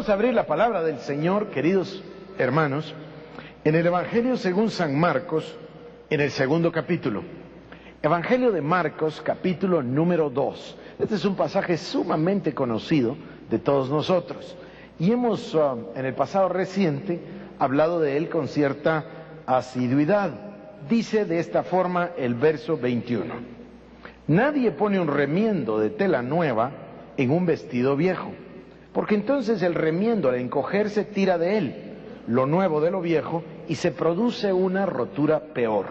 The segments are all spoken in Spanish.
Vamos a abrir la palabra del Señor, queridos hermanos, en el Evangelio según San Marcos, en el segundo capítulo. Evangelio de Marcos, capítulo número 2. Este es un pasaje sumamente conocido de todos nosotros. Y hemos, en el pasado reciente, hablado de él con cierta asiduidad. Dice de esta forma el verso 21. Nadie pone un remiendo de tela nueva en un vestido viejo, porque entonces el remiendo al encogerse tira de él lo nuevo de lo viejo y se produce una rotura peor.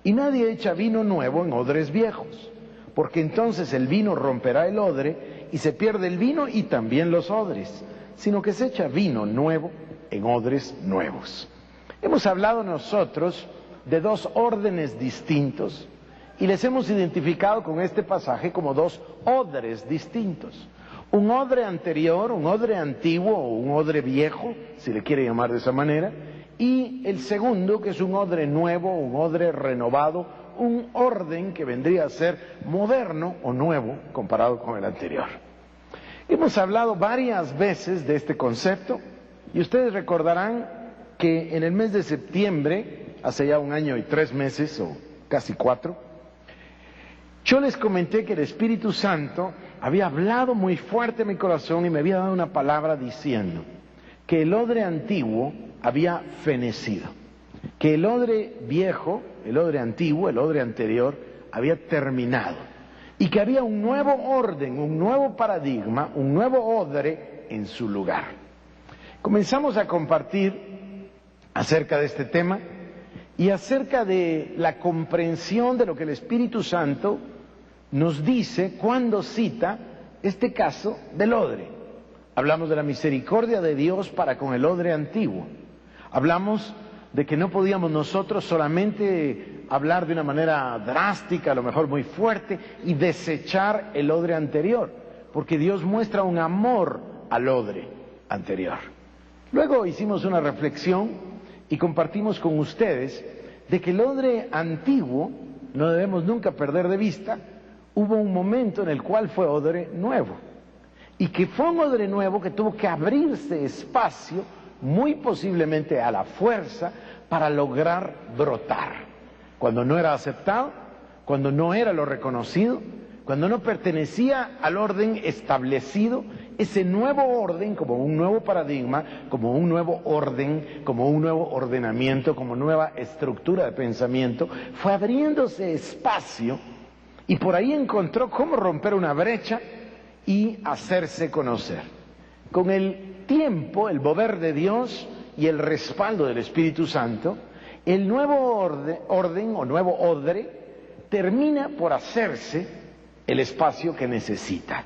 Y nadie echa vino nuevo en odres viejos, porque entonces el vino romperá el odre y se pierde el vino y también los odres, sino que se echa vino nuevo en odres nuevos. Hemos hablado nosotros de dos órdenes distintos y les hemos identificado con este pasaje como dos odres distintos. Un odre anterior, un odre antiguo o un odre viejo, si le quiere llamar de esa manera, y el segundo que es un odre nuevo, un odre renovado, un orden que vendría a ser moderno o nuevo comparado con el anterior. Hemos hablado varias veces de este concepto y ustedes recordarán que en el mes de septiembre, hace ya 1 año y 3 meses o casi 4, yo les comenté que el Espíritu Santo había hablado muy fuerte en mi corazón y me había dado una palabra diciendo que el odre antiguo había fenecido, que el odre viejo, el odre antiguo, el odre anterior había terminado y que había un nuevo orden, un nuevo paradigma, un nuevo odre en su lugar. Comenzamos a compartir acerca de este tema y acerca de la comprensión de lo que el Espíritu Santo nos dice cuando cita este caso del odre. Hablamos de la misericordia de Dios para con el odre antiguo. Hablamos de que no podíamos nosotros solamente hablar de una manera drástica, a lo mejor muy fuerte, y desechar el odre anterior, porque Dios muestra un amor al odre anterior. Luego hicimos una reflexión y compartimos con ustedes de que el odre antiguo no debemos nunca perder de vista. Hubo un momento en el cual fue odre nuevo, y que fue un odre nuevo que tuvo que abrirse espacio, muy posiblemente a la fuerza, para lograr brotar. Cuando no era aceptado, cuando no era lo reconocido, cuando no pertenecía al orden establecido, ese nuevo orden, como un nuevo paradigma, como un nuevo orden, como un nuevo ordenamiento, como nueva estructura de pensamiento, fue abriéndose espacio. Y por ahí encontró cómo romper una brecha y hacerse conocer. Con el tiempo, el mover de Dios y el respaldo del Espíritu Santo, el nuevo orden o nuevo odre termina por hacerse el espacio que necesita.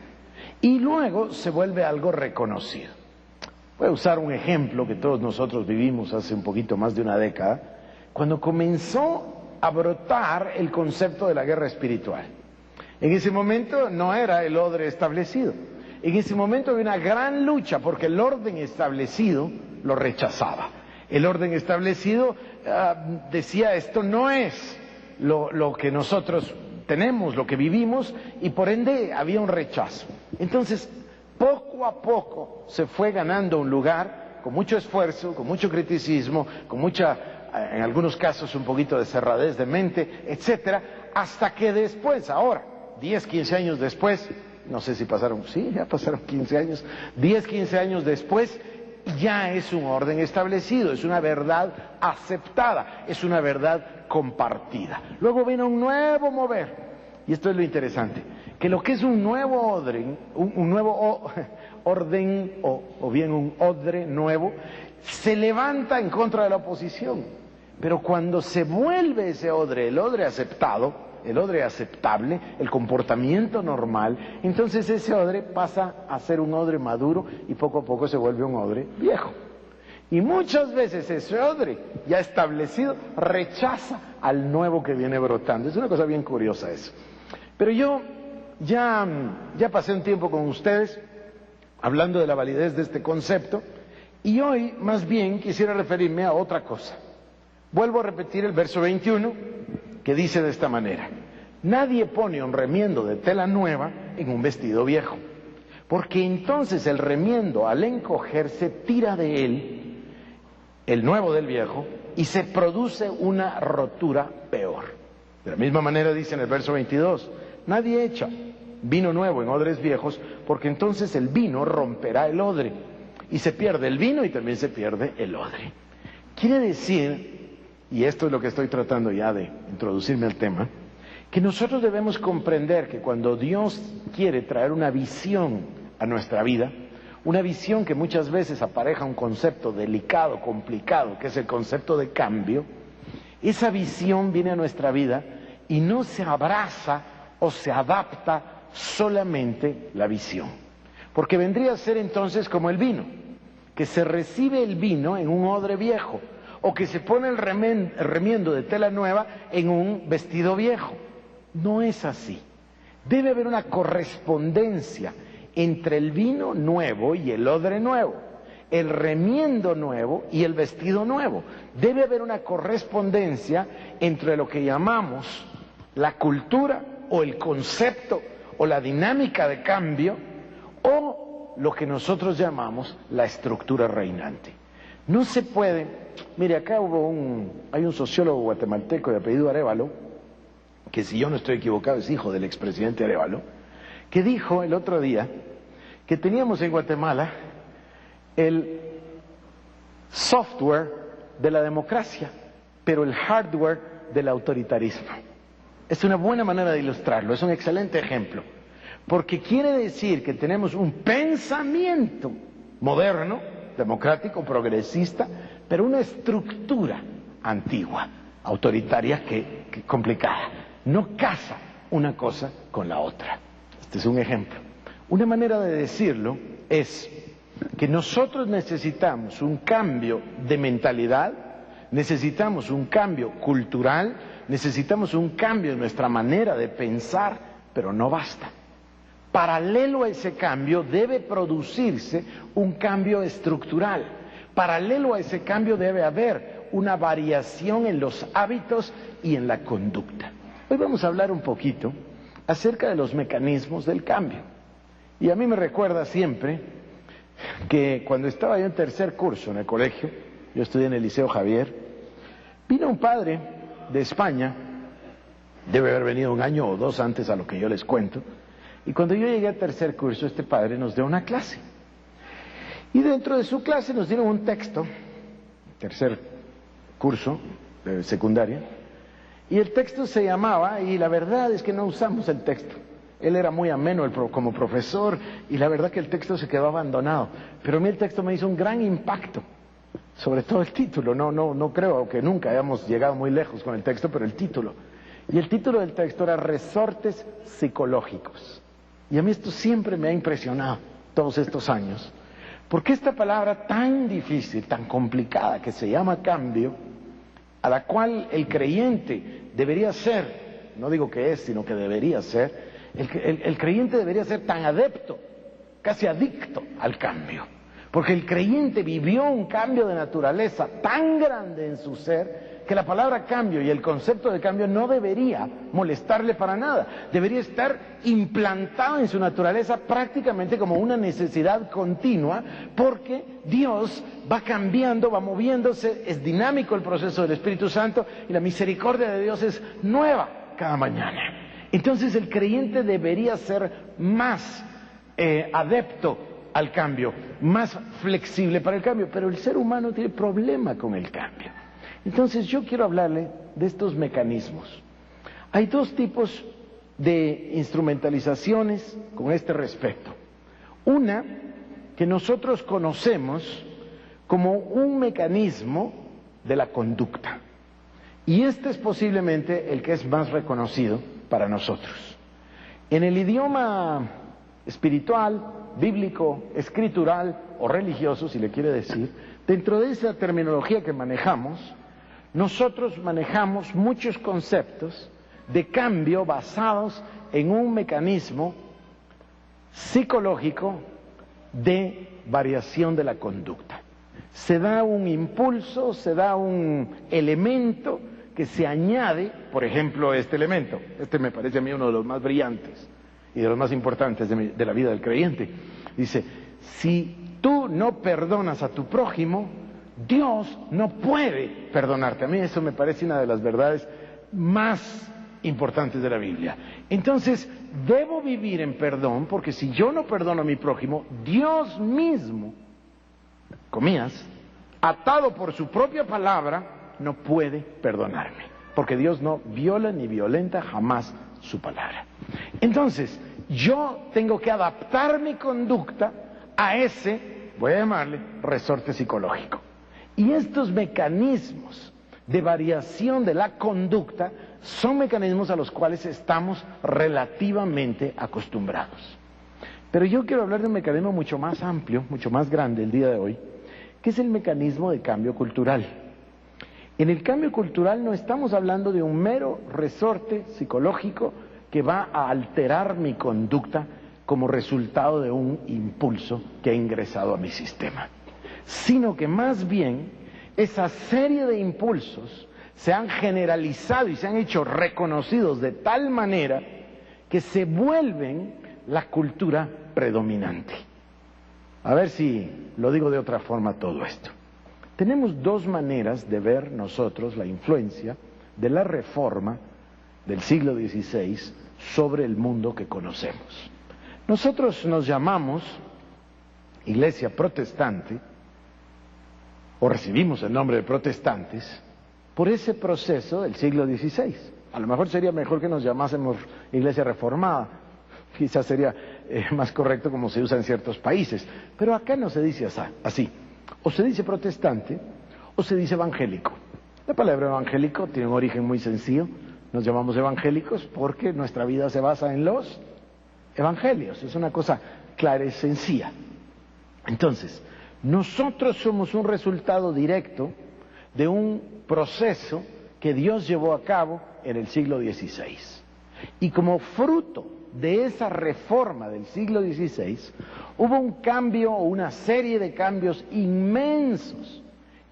Y luego se vuelve algo reconocido. Voy a usar un ejemplo que todos nosotros vivimos hace un poquito más de una década, cuando comenzó a brotar el concepto de la guerra espiritual. En ese momento no era el odre establecido. En ese momento había una gran lucha porque el orden establecido lo rechazaba. El orden establecido decía esto no es lo que nosotros tenemos, lo que vivimos, y por ende había un rechazo. Entonces, poco a poco se fue ganando un lugar con mucho esfuerzo, con mucho criticismo, con mucha, en algunos casos un poquito de cerradez de mente, etcétera, hasta que después, ahora, 10, 15 años después, no sé si pasaron, sí, ya pasaron 15 años, 10, 15 años después, ya es un orden establecido, es una verdad aceptada, es una verdad compartida. Luego viene un nuevo mover, y esto es lo interesante, que lo que es un nuevo orden, un nuevo orden o bien un odre nuevo, se levanta en contra de la oposición. Pero cuando se vuelve ese odre, el odre aceptado, el odre aceptable, el comportamiento normal, entonces ese odre pasa a ser un odre maduro y poco a poco se vuelve un odre viejo. Y muchas veces ese odre ya establecido rechaza al nuevo que viene brotando. Es una cosa bien curiosa eso. Pero yo ya pasé un tiempo con ustedes hablando de la validez de este concepto y hoy más bien quisiera referirme a otra cosa. Vuelvo a repetir el verso 21 que dice de esta manera: nadie pone un remiendo de tela nueva en un vestido viejo, porque entonces el remiendo al encogerse tira de él el nuevo del viejo y se produce una rotura peor. De la misma manera dice en el verso 22, nadie echa vino nuevo en odres viejos, porque entonces el vino romperá el odre, y se pierde el vino y también se pierde el odre. Quiere decir, y esto es lo que estoy tratando ya de introducirme al tema, que nosotros debemos comprender que cuando Dios quiere traer una visión a nuestra vida, una visión que muchas veces apareja un concepto delicado, complicado, que es el concepto de cambio, esa visión viene a nuestra vida y no se abraza o se adapta solamente la visión. Porque vendría a ser entonces como el vino, que se recibe el vino en un odre viejo, o que se pone el remiendo de tela nueva en un vestido viejo. No es así. Debe haber una correspondencia entre el vino nuevo y el odre nuevo, el remiendo nuevo y el vestido nuevo. Debe haber una correspondencia entre lo que llamamos la cultura o el concepto o la dinámica de cambio o lo que nosotros llamamos la estructura reinante. No se puede, mire, acá hay un sociólogo guatemalteco de apellido Arévalo, que si yo no estoy equivocado es hijo del expresidente Arévalo, que dijo el otro día que teníamos en Guatemala el software de la democracia, pero el hardware del autoritarismo. Es una buena manera de ilustrarlo, es un excelente ejemplo, porque quiere decir que tenemos un pensamiento moderno, democrático, progresista, pero una estructura antigua, autoritaria, que complicada. No casa una cosa con la otra. Este es un ejemplo. Una manera de decirlo es que nosotros necesitamos un cambio de mentalidad, necesitamos un cambio cultural, necesitamos un cambio en nuestra manera de pensar, pero no basta. Paralelo a ese cambio debe producirse un cambio estructural. Paralelo a ese cambio debe haber una variación en los hábitos y en la conducta. Hoy vamos a hablar un poquito acerca de los mecanismos del cambio. Y a mí me recuerda siempre que cuando estaba yo en tercer curso en el colegio, yo estudié en el Liceo Javier, vino un padre de España, debe haber venido un año o dos antes a lo que yo les cuento, y cuando yo llegué a tercer curso, este padre nos dio una clase. Y dentro de su clase nos dieron un texto, tercer curso de secundaria, y el texto se llamaba, y la verdad es que no usamos el texto. Él era muy ameno como profesor, y la verdad que el texto se quedó abandonado. Pero a mí el texto me hizo un gran impacto, sobre todo el título. No creo que nunca hayamos llegado muy lejos con el texto, pero el título. Y el título del texto era Resortes Psicológicos. Y a mí esto siempre me ha impresionado, todos estos años, porque esta palabra tan difícil, tan complicada, que se llama cambio, a la cual el creyente debería ser, no digo que es, sino que debería ser, el creyente debería ser tan adepto, casi adicto al cambio, porque el creyente vivió un cambio de naturaleza tan grande en su ser, que la palabra cambio y el concepto de cambio no debería molestarle para nada, debería estar implantado en su naturaleza prácticamente como una necesidad continua, porque Dios va cambiando, va moviéndose, es dinámico el proceso del Espíritu Santo y la misericordia de Dios es nueva cada mañana. Entonces el creyente debería ser más adepto al cambio, más flexible para el cambio, pero el ser humano tiene problema con el cambio. Entonces yo quiero hablarle de estos mecanismos. Hay dos tipos de instrumentalizaciones con este respecto. Una que nosotros conocemos como un mecanismo de la conducta. Y este es posiblemente el que es más reconocido para nosotros. En el idioma espiritual, bíblico, escritural o religioso, si le quiere decir, dentro de esa terminología que manejamos, nosotros manejamos muchos conceptos de cambio basados en un mecanismo psicológico de variación de la conducta. Se da un impulso, se da un elemento que se añade, por ejemplo este elemento, este me parece a mí uno de los más brillantes, y de los más importantes de la vida del creyente. Dice, si tú no perdonas a tu prójimo, Dios no puede perdonarte. A mí eso me parece una de las verdades más importantes de la Biblia. Entonces, debo vivir en perdón, porque si yo no perdono a mi prójimo, Dios mismo, comillas, atado por su propia palabra, no puede perdonarme, porque Dios no viola ni violenta jamás su palabra. Entonces, yo tengo que adaptar mi conducta a ese, voy a llamarle, resorte psicológico. Y estos mecanismos de variación de la conducta son mecanismos a los cuales estamos relativamente acostumbrados. Pero yo quiero hablar de un mecanismo mucho más amplio, mucho más grande el día de hoy, que es el mecanismo de cambio cultural. En el cambio cultural no estamos hablando de un mero resorte psicológico que va a alterar mi conducta como resultado de un impulso que ha ingresado a mi sistema, sino que más bien esa serie de impulsos se han generalizado y se han hecho reconocidos de tal manera que se vuelven la cultura predominante. A ver si lo digo de otra forma todo esto. Tenemos dos maneras de ver nosotros la influencia de la reforma del siglo XVI sobre el mundo que conocemos. Nosotros nos llamamos Iglesia Protestante, o recibimos el nombre de protestantes, por ese proceso del siglo XVI. A lo mejor sería mejor que nos llamásemos Iglesia Reformada, quizás sería más correcto como se usa en ciertos países, pero acá no se dice así. O se dice protestante o se dice evangélico. La palabra evangélico tiene un origen muy sencillo. Nos llamamos evangélicos porque nuestra vida se basa en los evangelios. Es una cosa clara y sencilla. Entonces, nosotros somos un resultado directo de un proceso que Dios llevó a cabo en el siglo XVI. Y como fruto de esa reforma del siglo XVI, hubo un cambio o una serie de cambios inmensos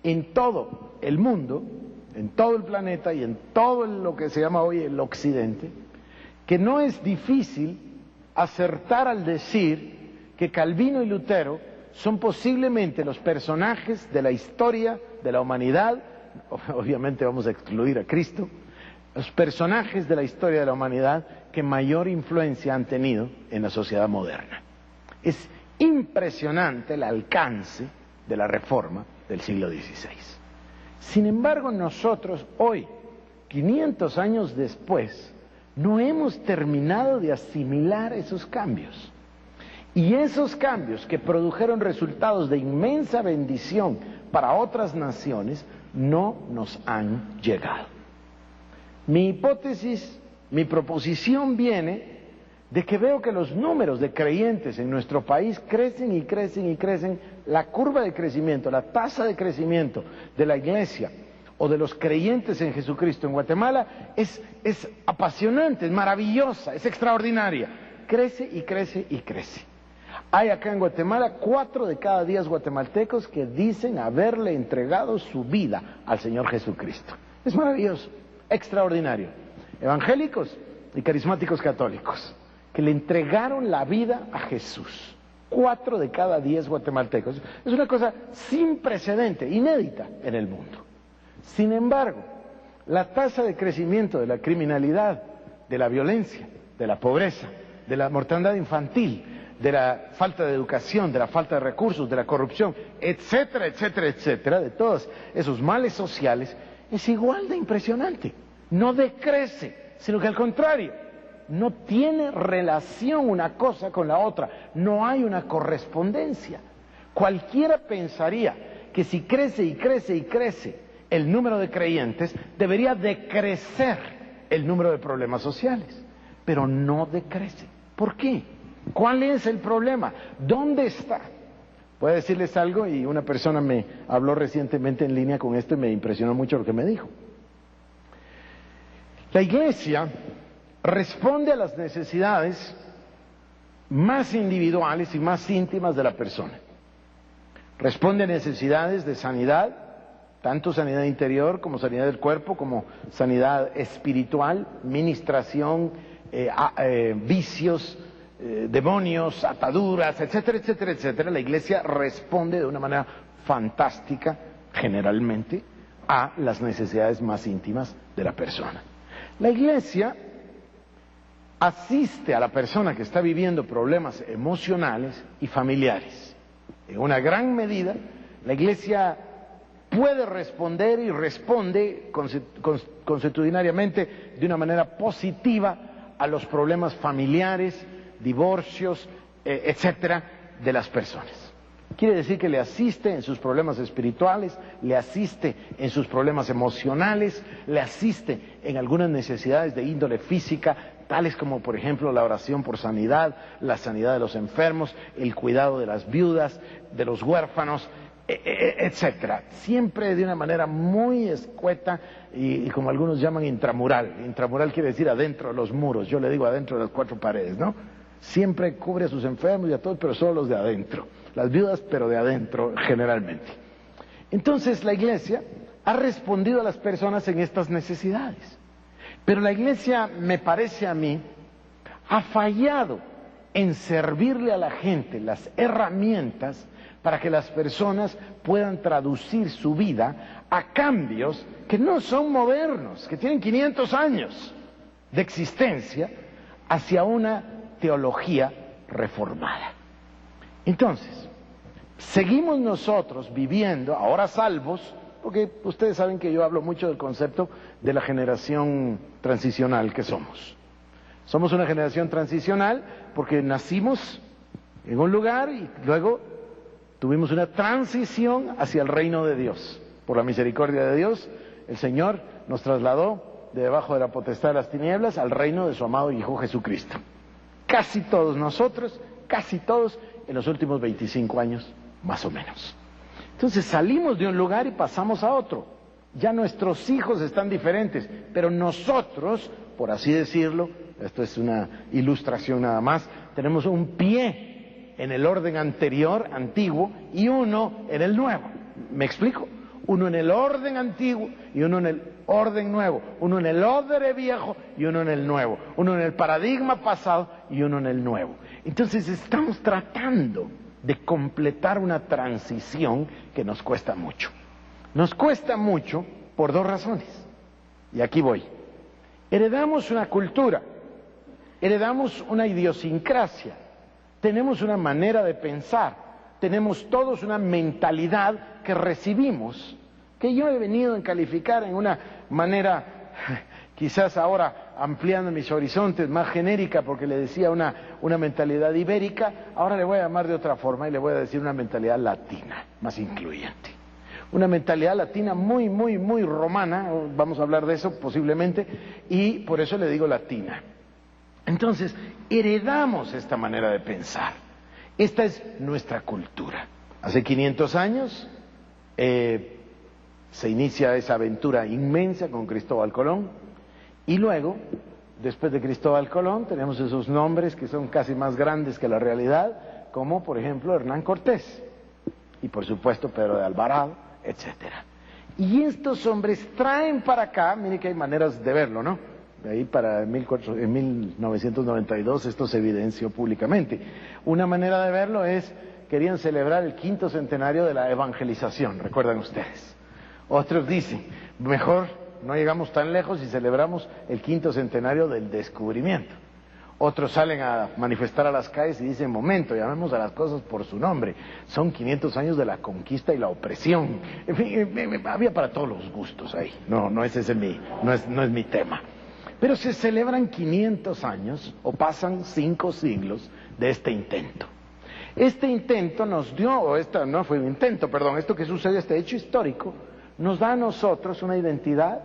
en todo el mundo, en todo el planeta y en todo lo que se llama hoy el occidente, que no es difícil acertar al decir que Calvino y Lutero son posiblemente los personajes de la historia de la humanidad, obviamente vamos a excluir a Cristo, los personajes de la historia de la humanidad que mayor influencia han tenido en la sociedad moderna. Es impresionante el alcance de la reforma del siglo XVI. Sin embargo, nosotros hoy, 500 años después, no hemos terminado de asimilar esos cambios. Y esos cambios que produjeron resultados de inmensa bendición para otras naciones, no nos han llegado. Mi hipótesis, mi proposición viene de que veo que los números de creyentes en nuestro país crecen y crecen y crecen. La curva de crecimiento, la tasa de crecimiento de la iglesia o de los creyentes en Jesucristo en Guatemala es apasionante, es maravillosa, es extraordinaria. Crece y crece y crece. Hay acá en Guatemala 4 de cada 10 guatemaltecos que dicen haberle entregado su vida al Señor Jesucristo. Es maravilloso, extraordinario. Evangélicos y carismáticos católicos que le entregaron la vida a Jesús. 4 de cada 10 guatemaltecos. Es una cosa sin precedente, inédita en el mundo. Sin embargo, la tasa de crecimiento de la criminalidad, de la violencia, de la pobreza, de la mortandad infantil, de la falta de educación, de la falta de recursos, de la corrupción, etcétera, etcétera, etcétera, de todos esos males sociales, es igual de impresionante. No decrece, sino que al contrario, no tiene relación una cosa con la otra, no hay una correspondencia. Cualquiera pensaría que si crece y crece y crece el número de creyentes, debería decrecer el número de problemas sociales, pero no decrece. ¿Por qué? ¿Cuál es el problema? ¿Dónde está? Voy a decirles algo, y una persona me habló recientemente en línea con esto y me impresionó mucho lo que me dijo. La iglesia responde a las necesidades más individuales y más íntimas de la persona. Responde a necesidades de sanidad, tanto sanidad interior como sanidad del cuerpo, como sanidad espiritual, ministración, vicios, demonios, ataduras, etcétera, etcétera, etcétera, la iglesia responde de una manera fantástica, generalmente, a las necesidades más íntimas de la persona. La iglesia asiste a la persona que está viviendo problemas emocionales y familiares. En una gran medida, la iglesia puede responder y responde consuetudinariamente de una manera positiva a los problemas familiares, divorcios, etcétera, de las personas. Quiere decir que le asiste en sus problemas espirituales, le asiste en sus problemas emocionales, le asiste en algunas necesidades de índole física, tales como por ejemplo la oración por sanidad, la sanidad de los enfermos, el cuidado de las viudas, de los huérfanos, etcétera. Siempre de una manera muy escueta y como algunos llaman intramural. Intramural quiere decir adentro de los muros, yo le digo adentro de las cuatro paredes, ¿no? Siempre cubre a sus enfermos y a todos, pero solo los de adentro. Las viudas, pero de adentro, generalmente. Entonces la iglesia ha respondido a las personas en estas necesidades. Pero la iglesia, me parece a mí, ha fallado en servirle a la gente las herramientas para que las personas puedan traducir su vida a cambios que no son modernos, que tienen 500 años de existencia, hacia una teología reformada. Entonces, seguimos nosotros viviendo, ahora salvos, porque ustedes saben que yo hablo mucho del concepto de la generación transicional que somos. Somos una generación transicional porque nacimos en un lugar y luego tuvimos una transición hacia el reino de Dios. Por la misericordia de Dios, el Señor nos trasladó de debajo de la potestad de las tinieblas al reino de su amado Hijo Jesucristo. Casi todos nosotros, casi todos, en los últimos 25 años, más o menos. Entonces salimos de un lugar y pasamos a otro. Ya nuestros hijos están diferentes, pero nosotros, por así decirlo, esto es una ilustración nada más, tenemos un pie en el orden anterior, antiguo, y uno en el nuevo. ¿Me explico? Uno en el orden antiguo y uno en el orden nuevo. Uno en el odre viejo y uno en el nuevo. Uno en el paradigma pasado y uno en el nuevo. Entonces estamos tratando de completar una transición que nos cuesta mucho. Nos cuesta mucho por dos razones. Y aquí voy. Heredamos una cultura, heredamos una idiosincrasia, tenemos una manera de pensar, tenemos todos una mentalidad que recibimos, que yo he venido a calificar en una manera, quizás ahora ampliando mis horizontes, más genérica, porque le decía una mentalidad ibérica, ahora le voy a llamar de otra forma y le voy a decir una mentalidad latina, más incluyente. Una mentalidad latina muy, muy, muy romana, vamos a hablar de eso posiblemente, y por eso le digo latina. Entonces, heredamos esta manera de pensar. Esta es nuestra cultura. Hace 500 años se inicia esa aventura inmensa con Cristóbal Colón, y luego, después de Cristóbal Colón, tenemos esos nombres que son casi más grandes que la realidad, como por ejemplo Hernán Cortés, y por supuesto Pedro de Alvarado, etcétera. Y estos hombres traen para acá, mire que hay maneras de verlo, ¿no? De ahí para en 1992 esto se evidenció públicamente. Una manera de verlo es, querían celebrar el 5º centenario de la evangelización, recuerdan ustedes. Otros dicen, mejor no llegamos tan lejos y celebramos el 5º centenario del descubrimiento. Otros salen a manifestar a las calles y dicen, momento, llamemos a las cosas por su nombre. Son 500 años de la conquista y la opresión. En fin, había para todos los gustos ahí. No es mi tema. Pero se celebran 500 años, o pasan 5 siglos de este intento. Este intento nos dio, no fue un intento, perdón, esto que sucede, este hecho histórico, nos da a nosotros una identidad,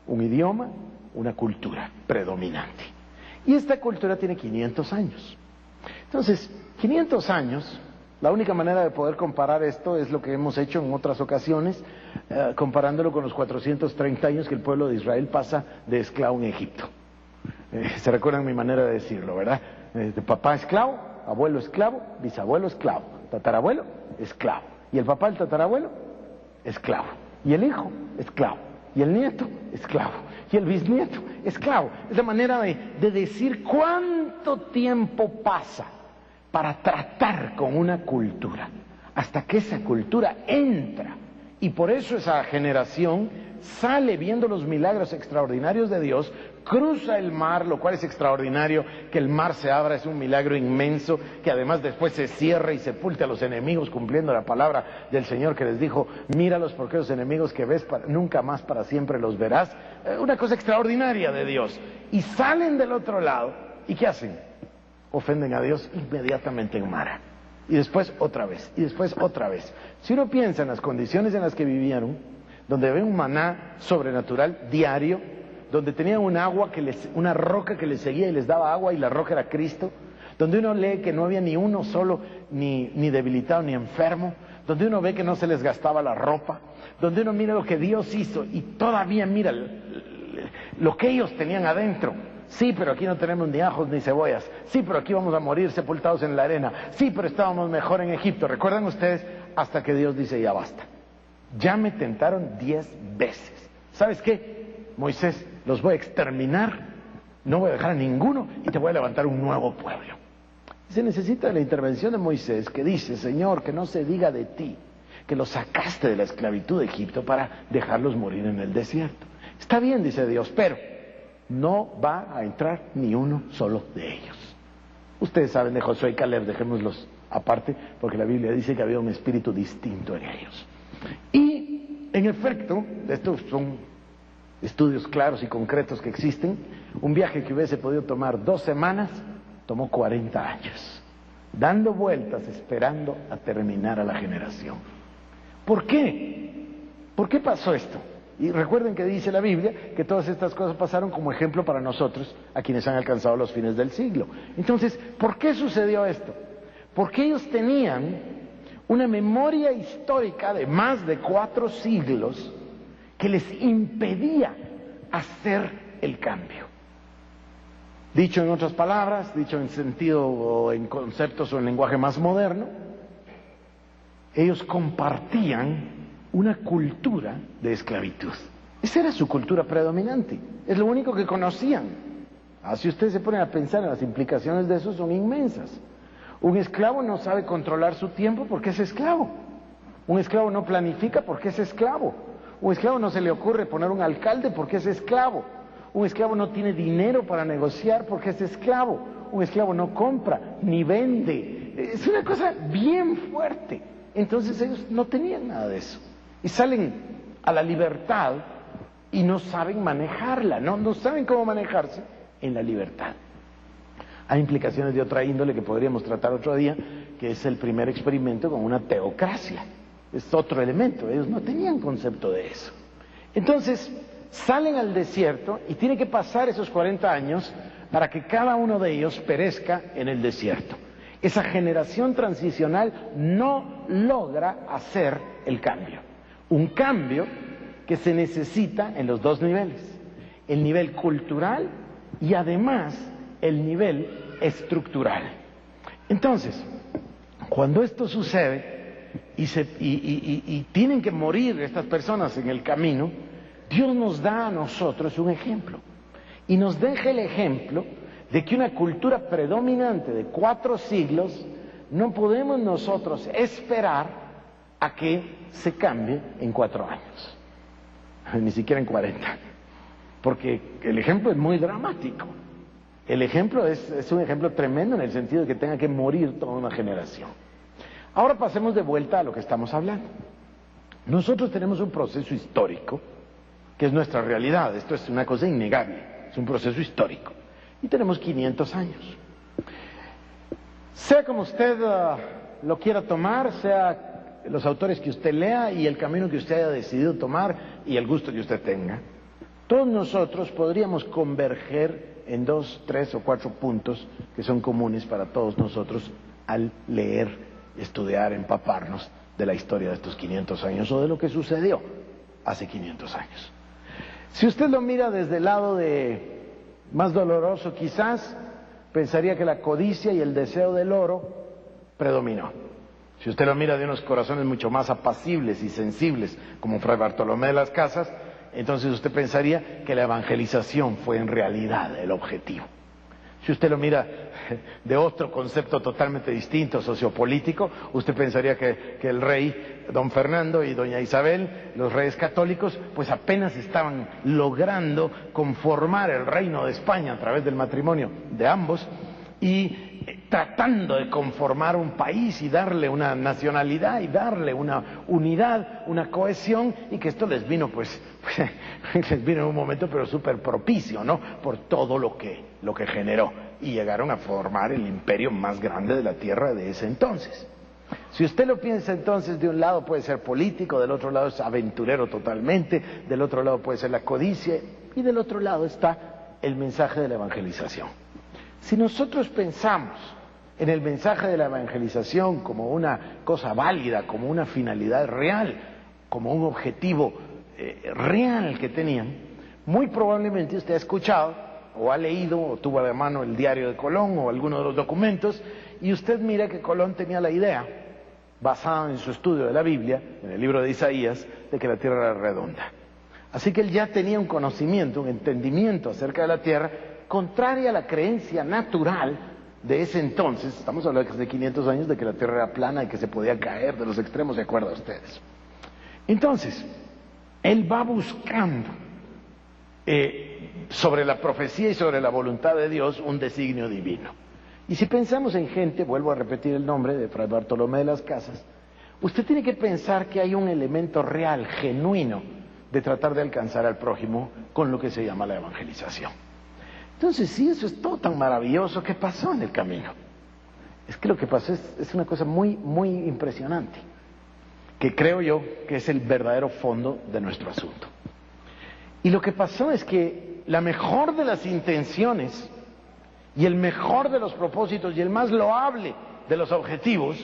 un idioma, una cultura predominante. Y esta cultura tiene 500 años. Entonces, 500 años, la única manera de poder comparar esto es lo que hemos hecho en otras ocasiones, comparándolo con los 430 años que el pueblo de Israel pasa de esclavo en Egipto. Se recuerdan mi manera de decirlo, ¿verdad? De papá esclavo, abuelo esclavo, bisabuelo esclavo, tatarabuelo esclavo. Y el papá, el tatarabuelo, esclavo. Y el hijo, esclavo. Y el nieto, esclavo. Y el bisnieto, esclavo. Es la manera de decir cuánto tiempo pasa para tratar con una cultura, hasta que esa cultura entra. Y por eso esa generación sale viendo los milagros extraordinarios de Dios, cruza el mar, lo cual es extraordinario, que el mar se abra, es un milagro inmenso, que además después se cierra y sepulte a los enemigos, cumpliendo la palabra del Señor que les dijo, míralos porque los enemigos que ves nunca más para siempre los verás. Una cosa extraordinaria de Dios. Y salen del otro lado, ¿y qué hacen? Ofenden a Dios inmediatamente en mar. Y después otra vez, y después otra vez. Si uno piensa en las condiciones en las que vivieron, donde había un maná sobrenatural diario, donde tenían un agua una roca que les seguía y les daba agua, y la roca era Cristo, donde uno lee que no había ni uno solo, ni debilitado ni enfermo, donde uno ve que no se les gastaba la ropa, donde uno mira lo que Dios hizo y todavía mira lo que ellos tenían adentro. Sí, pero aquí no tenemos ni ajos ni cebollas. Sí, pero aquí vamos a morir sepultados en la arena. Sí, pero estábamos mejor en Egipto. ¿Recuerdan ustedes? Hasta que Dios dice, ya basta. Ya me tentaron 10 veces. ¿Sabes qué? Moisés, los voy a exterminar. No voy a dejar a ninguno y te voy a levantar un nuevo pueblo. Se necesita la intervención de Moisés, que dice, Señor, que no se diga de ti que los sacaste de la esclavitud de Egipto para dejarlos morir en el desierto. Está bien, dice Dios, pero no va a entrar ni uno solo de ellos. Ustedes saben de Josué y Caleb, dejémoslos aparte, porque la Biblia dice que había un espíritu distinto en ellos. Y, en efecto, estos son estudios claros y concretos que existen. Un viaje que hubiese podido tomar 2 semanas, tomó 40 años, dando vueltas, esperando a terminar a la generación. ¿Por qué? ¿Por qué pasó esto? Y recuerden que dice la Biblia que todas estas cosas pasaron como ejemplo para nosotros, a quienes han alcanzado los fines del siglo. Entonces, ¿por qué sucedió esto? Porque ellos tenían una memoria histórica de más de 4 siglos que les impedía hacer el cambio. Dicho en otras palabras, dicho en sentido o en conceptos o en lenguaje más moderno, ellos compartían una cultura de esclavitud. Esa era su cultura predominante, es lo único que conocían. Si ustedes se ponen a pensar en las implicaciones de eso, son inmensas. Un esclavo no sabe controlar su tiempo porque es esclavo. Un esclavo no planifica porque es esclavo. Un esclavo no se le ocurre poner un alcalde porque es esclavo. Un esclavo no tiene dinero para negociar porque es esclavo. Un esclavo no compra ni vende. Es una cosa bien fuerte. Entonces ellos no tenían nada de eso. Y salen a la libertad y no saben manejarla, no saben cómo manejarse en la libertad. Hay implicaciones de otra índole que podríamos tratar otro día, que es el primer experimento con una teocracia. Es otro elemento, ellos no tenían concepto de eso. Entonces, salen al desierto y tiene que pasar esos 40 años para que cada uno de ellos perezca en el desierto. Esa generación transicional no logra hacer el cambio. Un cambio que se necesita en los 2 niveles. El nivel cultural y además el nivel estructural. Entonces, cuando esto sucede y tienen que morir estas personas en el camino, Dios nos da a nosotros un ejemplo. Y nos deja el ejemplo de que una cultura predominante de 4 siglos, no podemos nosotros esperar a que se cambie en 4 años, ni siquiera en 40, porque el ejemplo es muy dramático. El ejemplo es un ejemplo tremendo en el sentido de que tenga que morir toda una generación. Ahora pasemos de vuelta a lo que estamos hablando. Nosotros tenemos un proceso histórico que es nuestra realidad. Esto es una cosa innegable, es un proceso histórico, y tenemos 500 años. Sea como usted lo quiera tomar, sea los autores que usted lea y el camino que usted haya decidido tomar y el gusto que usted tenga, todos nosotros podríamos converger en 2, 3 o 4 puntos que son comunes para todos nosotros al leer, estudiar, empaparnos de la historia de estos 500 años o de lo que sucedió hace 500 años. Si usted lo mira desde el lado más doloroso quizás, pensaría que la codicia y el deseo del oro predominó. Si usted lo mira de unos corazones mucho más apacibles y sensibles, como Fray Bartolomé de las Casas, entonces usted pensaría que la evangelización fue en realidad el objetivo. Si usted lo mira de otro concepto totalmente distinto, sociopolítico, usted pensaría que el rey don Fernando y doña Isabel, los reyes católicos, pues apenas estaban logrando conformar el reino de España a través del matrimonio de ambos y tratando de conformar un país y darle una nacionalidad y darle una unidad, una cohesión, y que esto les vino les vino en un momento pero súper propicio, ¿no? Por todo lo que generó, y llegaron a formar el imperio más grande de la tierra de ese entonces. Si usted lo piensa entonces, de un lado puede ser político, del otro lado es aventurero totalmente, del otro lado puede ser la codicia, y del otro lado está el mensaje de la evangelización. Si nosotros pensamos en el mensaje de la evangelización como una cosa válida, como una finalidad real, como un objetivo real que tenían, muy probablemente usted ha escuchado o ha leído o tuvo a la mano el diario de Colón o alguno de los documentos, y usted mira que Colón tenía la idea, basada en su estudio de la Biblia, en el libro de Isaías, de que la tierra era redonda. Así que él ya tenía un conocimiento, un entendimiento acerca de la tierra, contraria a la creencia natural de ese entonces. Estamos hablando de 500 años, de que la tierra era plana y que se podía caer de los extremos, ¿de acuerdo a ustedes? Entonces, él va buscando sobre la profecía y sobre la voluntad de Dios un designio divino. Y si pensamos en gente, vuelvo a repetir el nombre de Fray Bartolomé de las Casas, usted tiene que pensar que hay un elemento real, genuino, de tratar de alcanzar al prójimo con lo que se llama la evangelización. Entonces, si eso es todo tan maravilloso, ¿qué pasó en el camino? Es que lo que pasó es una cosa muy, muy impresionante, que creo yo que es el verdadero fondo de nuestro asunto. Y lo que pasó es que la mejor de las intenciones y el mejor de los propósitos y el más loable de los objetivos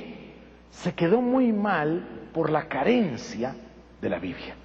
se quedó muy mal por la carencia de la Biblia.